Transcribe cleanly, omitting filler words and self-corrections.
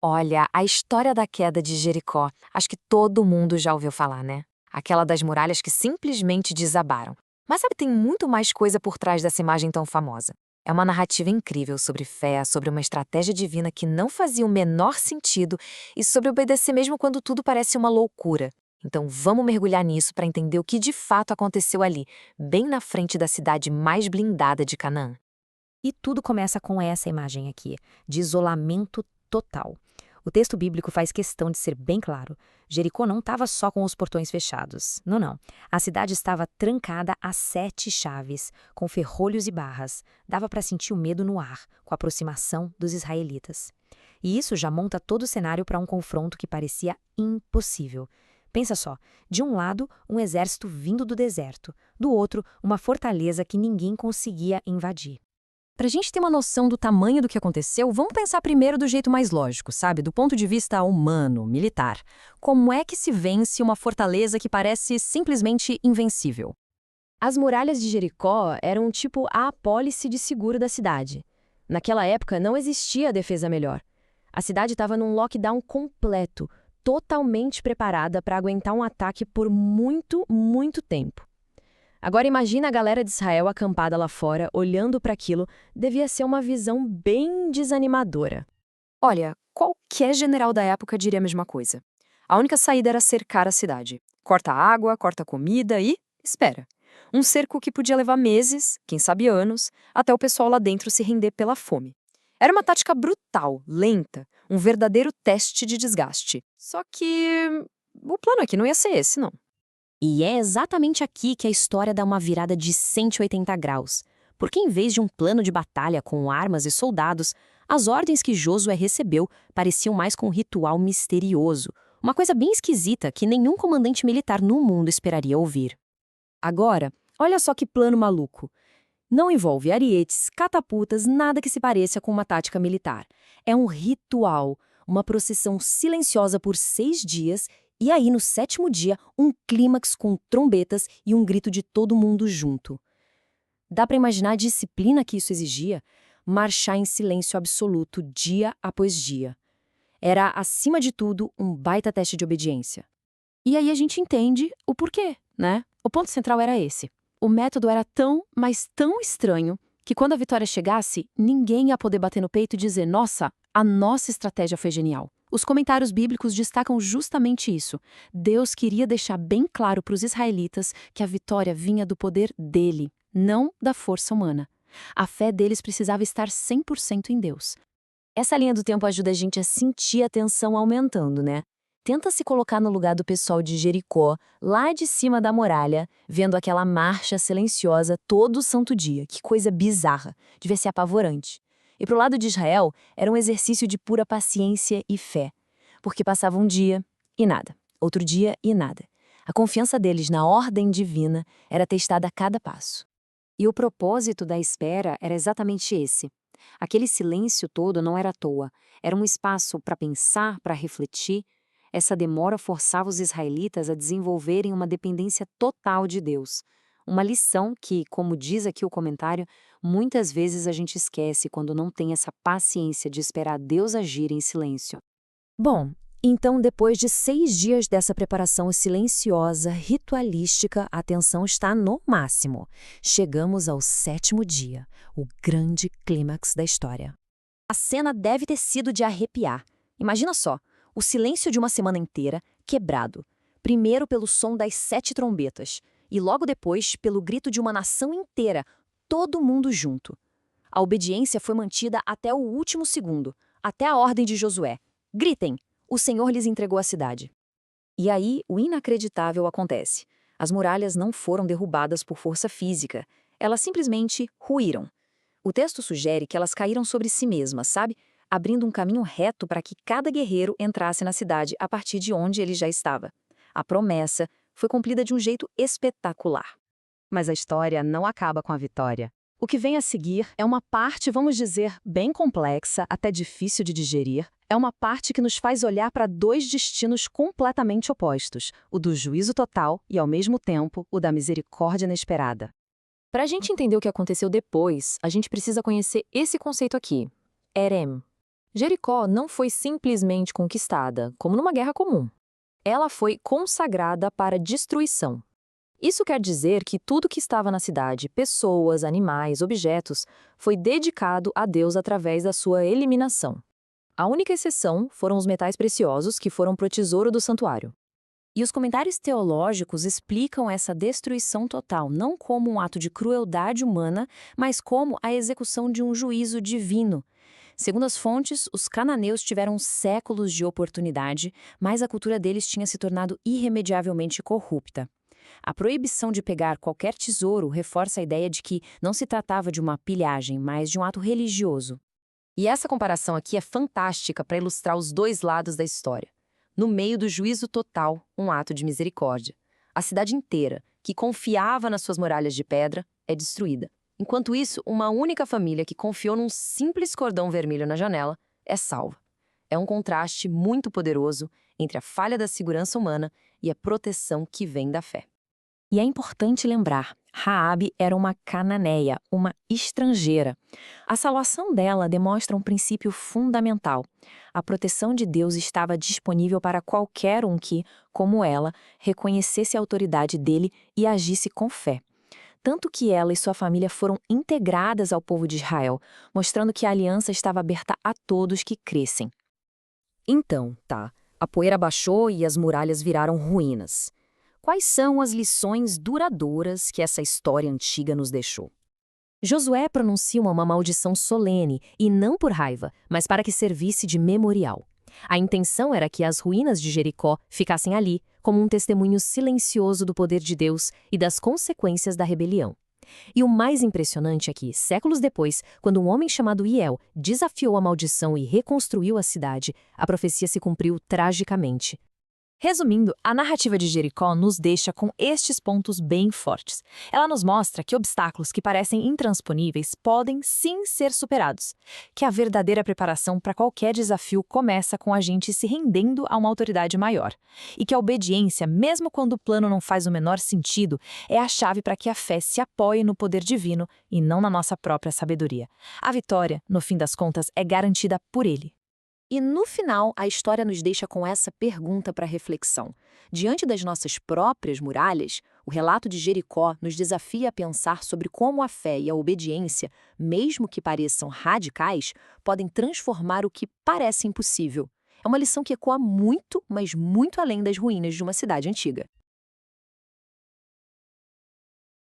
Olha, a história da queda de Jericó, acho que todo mundo já ouviu falar, né? Aquela das muralhas que simplesmente desabaram. Mas sabe, tem muito mais coisa por trás dessa imagem tão famosa. É uma narrativa incrível sobre fé, sobre uma estratégia divina que não fazia o menor sentido e sobre obedecer mesmo quando tudo parece uma loucura. Então vamos mergulhar nisso para entender o que de fato aconteceu ali, bem na frente da cidade mais blindada de Canaã. E tudo começa com essa imagem aqui, de isolamento total. O texto bíblico faz questão de ser bem claro. Jericó não estava só com os portões fechados. Não, não. A cidade estava trancada a 7 chaves, com ferrolhos e barras. Dava para sentir o medo no ar, com a aproximação dos israelitas. E isso já monta todo o cenário para um confronto que parecia impossível. Pensa só, de um lado, um exército vindo do deserto, do outro, uma fortaleza que ninguém conseguia invadir. Para a gente ter uma noção do tamanho do que aconteceu, vamos pensar primeiro do jeito mais lógico, sabe? Do ponto de vista humano, militar. Como é que se vence uma fortaleza que parece simplesmente invencível? As muralhas de Jericó eram tipo a apólice de seguro da cidade. Naquela época não existia defesa melhor. A cidade estava num lockdown completo, totalmente preparada para aguentar um ataque por muito, muito tempo. Agora imagina a galera de Israel acampada lá fora, olhando para aquilo, devia ser uma visão bem desanimadora. Olha, qualquer general da época diria a mesma coisa. A única saída era cercar a cidade. Corta a água, corta a comida e espera. Um cerco que podia levar meses, quem sabe anos, até o pessoal lá dentro se render pela fome. Era uma tática brutal, lenta, um verdadeiro teste de desgaste. Só que o plano aqui não ia ser esse, não. E é exatamente aqui que a história dá uma virada de 180 graus. Porque em vez de um plano de batalha com armas e soldados, as ordens que Josué recebeu pareciam mais com um ritual misterioso, uma coisa bem esquisita que nenhum comandante militar no mundo esperaria ouvir. Agora, olha só que plano maluco. Não envolve arietes, catapultas, nada que se pareça com uma tática militar. É um ritual, uma procissão silenciosa por 6 dias e aí, no 7º dia, um clímax com trombetas e um grito de todo mundo junto. Dá para imaginar a disciplina que isso exigia? Marchar em silêncio absoluto dia após dia. Era, acima de tudo, um baita teste de obediência. E aí a gente entende o porquê, né? O ponto central era esse. O método era tão, mas tão estranho, que quando a vitória chegasse, ninguém ia poder bater no peito e dizer: nossa, a nossa estratégia foi genial. Os comentários bíblicos destacam justamente isso. Deus queria deixar bem claro para os israelitas que a vitória vinha do poder dele, não da força humana. A fé deles precisava estar 100% em Deus. Essa linha do tempo ajuda a gente a sentir a tensão aumentando, né? Tenta se colocar no lugar do pessoal de Jericó, lá de cima da muralha, vendo aquela marcha silenciosa todo santo dia. Que coisa bizarra, devia ser apavorante. E pro lado de Israel, era um exercício de pura paciência e fé. Porque passava um dia e nada, outro dia e nada. A confiança deles na ordem divina era testada a cada passo. E o propósito da espera era exatamente esse. Aquele silêncio todo não era à toa, era um espaço para pensar, para refletir. Essa demora forçava os israelitas a desenvolverem uma dependência total de Deus. Uma lição que, como diz aqui o comentário, muitas vezes a gente esquece quando não tem essa paciência de esperar Deus agir em silêncio. Bom, então depois de 6 dias dessa preparação silenciosa, ritualística, a tensão está no máximo. Chegamos ao 7º dia, o grande clímax da história. A cena deve ter sido de arrepiar. Imagina só, o silêncio de uma semana inteira quebrado. Primeiro pelo som das 7 trombetas e logo depois pelo grito de uma nação inteira, todo mundo junto. A obediência foi mantida até o último segundo, até a ordem de Josué. Gritem! O Senhor lhes entregou a cidade. E aí, o inacreditável acontece. As muralhas não foram derrubadas por força física, elas simplesmente ruíram. O texto sugere que elas caíram sobre si mesmas, sabe? Abrindo um caminho reto para que cada guerreiro entrasse na cidade a partir de onde ele já estava. A promessa foi cumprida de um jeito espetacular. Mas a história não acaba com a vitória. O que vem a seguir é uma parte, vamos dizer, bem complexa, até difícil de digerir. É uma parte que nos faz olhar para 2 destinos completamente opostos, o do juízo total e, ao mesmo tempo, o da misericórdia inesperada. Para a gente entender o que aconteceu depois, a gente precisa conhecer esse conceito aqui, Erem. Jericó não foi simplesmente conquistada, como numa guerra comum. Ela foi consagrada para destruição. Isso quer dizer que tudo que estava na cidade, pessoas, animais, objetos, foi dedicado a Deus através da sua eliminação. A única exceção foram os metais preciosos que foram para o tesouro do santuário. E os comentários teológicos explicam essa destruição total não como um ato de crueldade humana, mas como a execução de um juízo divino. Segundo as fontes, os cananeus tiveram séculos de oportunidade, mas a cultura deles tinha se tornado irremediavelmente corrupta. A proibição de pegar qualquer tesouro reforça a ideia de que não se tratava de uma pilhagem, mas de um ato religioso. E essa comparação aqui é fantástica para ilustrar os dois lados da história. No meio do juízo total, um ato de misericórdia. A cidade inteira, que confiava nas suas muralhas de pedra, é destruída. Enquanto isso, uma única família que confiou num simples cordão vermelho na janela é salva. É um contraste muito poderoso entre a falha da segurança humana e a proteção que vem da fé. E é importante lembrar, Raabe era uma cananeia, uma estrangeira. A salvação dela demonstra um princípio fundamental. A proteção de Deus estava disponível para qualquer um que, como ela, reconhecesse a autoridade dele e agisse com fé. Tanto que ela e sua família foram integradas ao povo de Israel, mostrando que a aliança estava aberta a todos que crescem. Então, tá, a poeira baixou e as muralhas viraram ruínas. Quais são as lições duradouras que essa história antiga nos deixou? Josué pronuncia uma maldição solene, e não por raiva, mas para que servisse de memorial. A intenção era que as ruínas de Jericó ficassem ali, como um testemunho silencioso do poder de Deus e das consequências da rebelião. E o mais impressionante é que, séculos depois, quando um homem chamado Hiel desafiou a maldição e reconstruiu a cidade, a profecia se cumpriu tragicamente. Resumindo, a narrativa de Jericó nos deixa com estes pontos bem fortes. Ela nos mostra que obstáculos que parecem intransponíveis podem sim ser superados, que a verdadeira preparação para qualquer desafio começa com a gente se rendendo a uma autoridade maior, e que a obediência, mesmo quando o plano não faz o menor sentido, é a chave para que a fé se apoie no poder divino e não na nossa própria sabedoria. A vitória, no fim das contas, é garantida por Ele. E no final, a história nos deixa com essa pergunta para reflexão. Diante das nossas próprias muralhas, o relato de Jericó nos desafia a pensar sobre como a fé e a obediência, mesmo que pareçam radicais, podem transformar o que parece impossível. É uma lição que ecoa muito, mas muito além das ruínas de uma cidade antiga.